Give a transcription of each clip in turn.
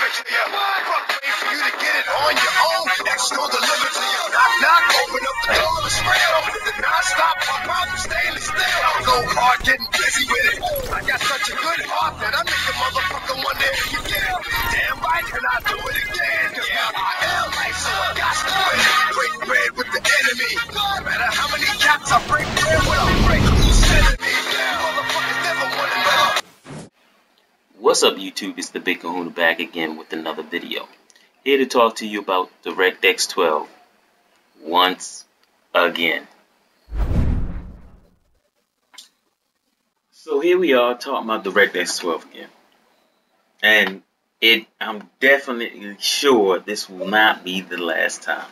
it to you. Fuck, wait for you to get it on your own. X gon' deliver to you. Knock, knock, open up the door, it's real. The non-stop pop out, stainless steel. Go hard, getting busy with it. I got such a good heart that I make the motherfucker wonder if you get it. Damn right, can I do it again? Yeah, I am life, so I got to win. Break bread with the enemy. No matter how many caps I break bread with, I'll break who's sending me. Motherfuckers never wanna know. What's up, YouTube? It's the Big Kahuna back again with another video. Here to talk to you about DirectX 12 once again. So here we are talking about DirectX 12 again. And I'm definitely sure this will not be the last time.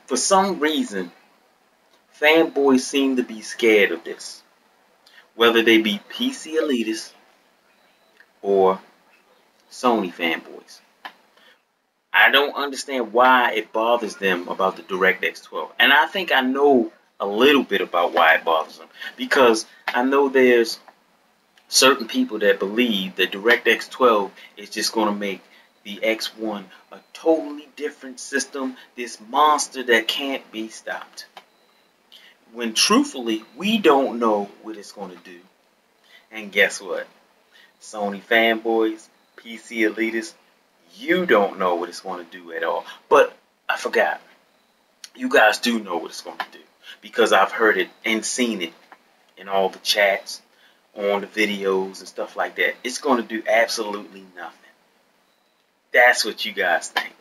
For some reason, fanboys seem to be scared of this. Whether they be PC elitists or Sony fanboys. I don't understand why it bothers them about the DirectX 12. And I think I know a little bit about why it bothers them. Because I know there's certain people that believe that DirectX 12 is just going to make the X1 a totally different system. This monster that can't be stopped. When truthfully, we don't know what it's going to do. And guess what? Sony fanboys, PC elitists, you don't know what it's going to do at all. But I forgot. You guys do know what it's going to do. Because I've heard it and seen it in all the chats, on the videos and stuff like that. It's going to do absolutely nothing. That's what you guys think.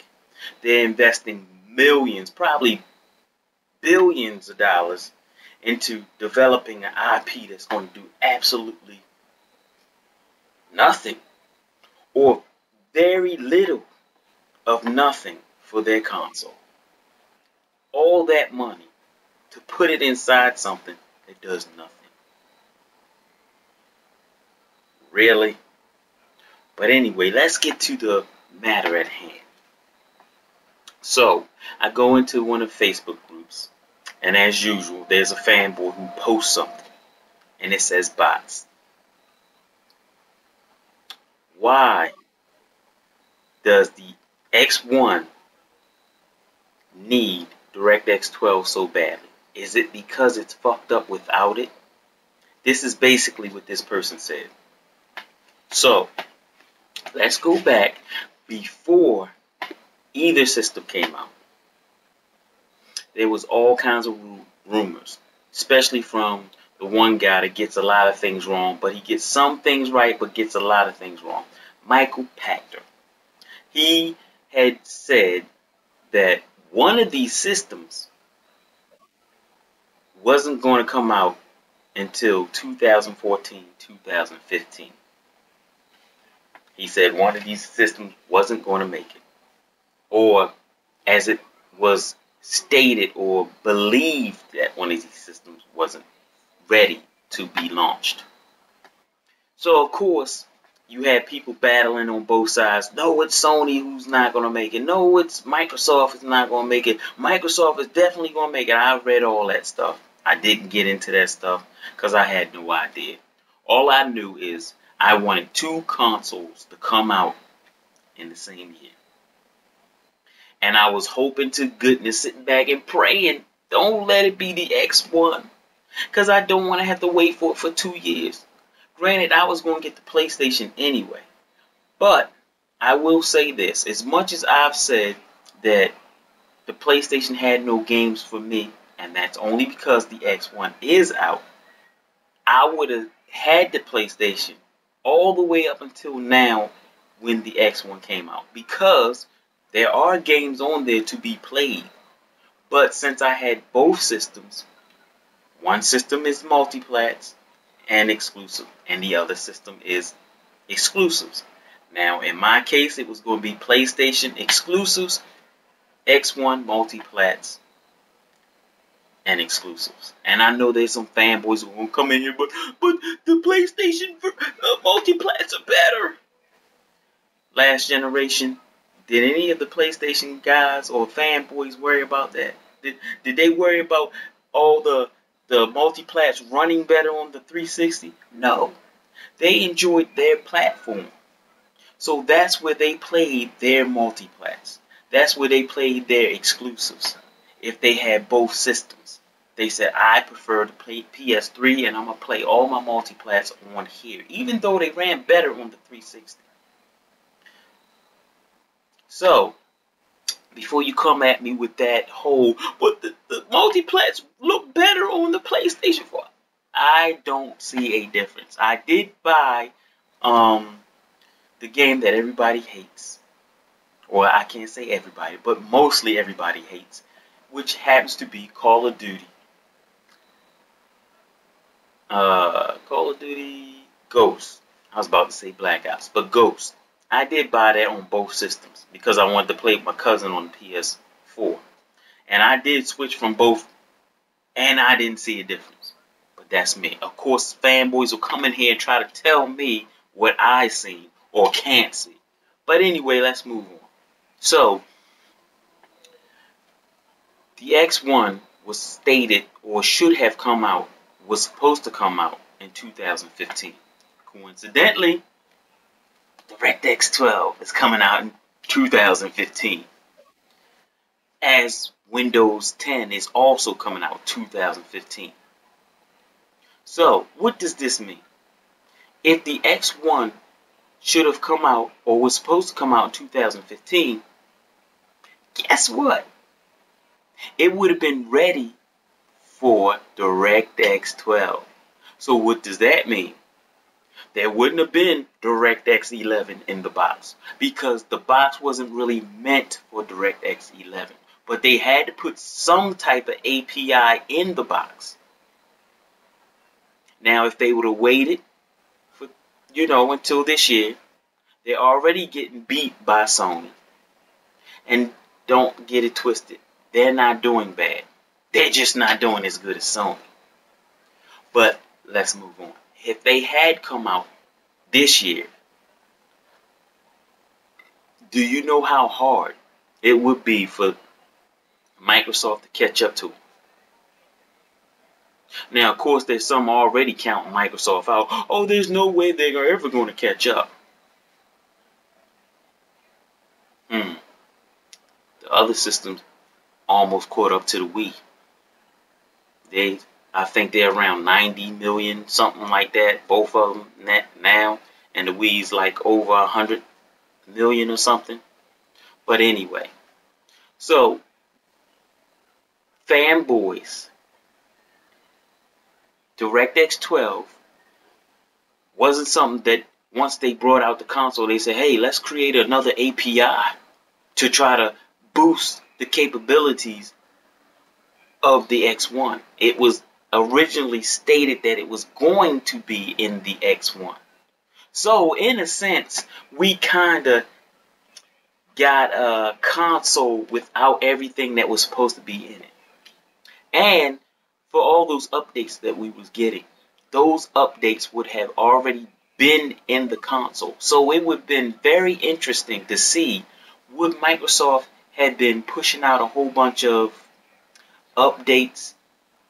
They're investing millions, probably billions of dollars into developing an IP that's going to do absolutely nothing or very little of nothing for their console. All that money to put it inside something that does nothing. Really? But anyway, let's get to the matter at hand. So, I go into one of the Facebook groups, and as usual, there's a fanboy who posts something, and it says bots. Why does the X1 need DirectX 12 so badly? Is it because it's fucked up without it? This is basically what this person said. So, let's go back before either system came out. There was all kinds of rumors, especially from the one guy that gets a lot of things wrong, but he gets some things right, but gets a lot of things wrong. Michael Pachter. He had said that one of these systems wasn't going to come out until 2014, 2015. He said one of these systems wasn't going to make it. Or as it was stated or believed that one of these systems wasn't ready to be launched. So of course, you had people battling on both sides. No, it's Sony who's not going to make it. No, it's Microsoft is not going to make it. Microsoft is definitely going to make it. I read all that stuff. I didn't get into that stuff because I had no idea. All I knew is I wanted two consoles to come out in the same year. And I was hoping to goodness, sitting back and praying, don't let it be the X1. Because I don't want to have to wait for it for 2 years. Granted, I was going to get the PlayStation anyway. But I will say this. As much as I've said that the PlayStation had no games for me, and that's only because the X1 is out, I would have had the PlayStation all the way up until now when the X1 came out. Because there are games on there to be played. But since I had both systems, one system is multiplats and exclusive, and the other system is exclusives. Now, in my case, it was going to be PlayStation exclusives, X1 multiplats, and exclusives. And I know there's some fanboys who won't come in here, but the PlayStation multiplats are better. Last generation, did any of the PlayStation guys or fanboys worry about that? Did they worry about all the multiplats running better on the 360? No. They enjoyed their platform. So that's where they played their multiplats. That's where they played their exclusives. If they had both systems, they said, I prefer to play PS3 and I'm going to play all my multiplats on here, even though they ran better on the 360. So, before you come at me with that whole, but the multiplats look better on the PlayStation 4. I don't see a difference. I did buy the game that everybody hates. Or I can't say everybody, but mostly everybody hates, which happens to be Call of Duty. Call of Duty Ghost. I was about to say Black Ops, but Ghost. I did buy that on both systems because I wanted to play with my cousin on the PS4. And I did switch from both, and I didn't see a difference. But that's me. Of course, fanboys will come in here and try to tell me what I see or can't see. But anyway, let's move on. So, the X1 was stated, or should have come out, was supposed to come out in 2015. Coincidentally, DX 12 is coming out in 2015. As Windows 10 is also coming out 2015. So, what does this mean? If the X1 should have come out, or was supposed to come out in 2015, guess what? It would have been ready for DirectX 12. So what does that mean? There wouldn't have been DirectX 11 in the box because the box wasn't really meant for DirectX 11. But they had to put some type of API in the box. Now, if they would have waited for, until this year, they're already getting beat by Sony. And don't get it twisted. They're not doing bad. They're just not doing as good as Sony. But let's move on. If they had come out this year, do you know how hard it would be for Microsoft to catch up to them? Now, of course, there's some already counting Microsoft out. Oh, there's no way they're ever going to catch up. The other systems almost caught up to the Wii. I think they're around 90 million, something like that. Both of them now, and the Wii's like over 100 million or something. But anyway, so fanboys, DirectX 12 wasn't something that once they brought out the console, they said, hey, let's create another API to try to boost the capabilities of the X1. It was originally stated that it was going to be in the X1. So, in a sense, we kind of got a console without everything that was supposed to be in it. And for all those updates that we was getting, those updates would have already been in the console. So it would have been very interesting to see would Microsoft had been pushing out a whole bunch of updates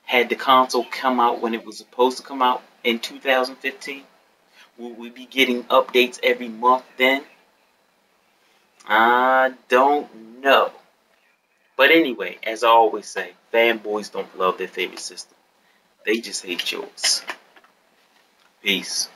had the console come out when it was supposed to come out in 2015. Will we be getting updates every month then? I don't know. But anyway, as I always say, fanboys don't love their favorite system. They just hate yours. Peace.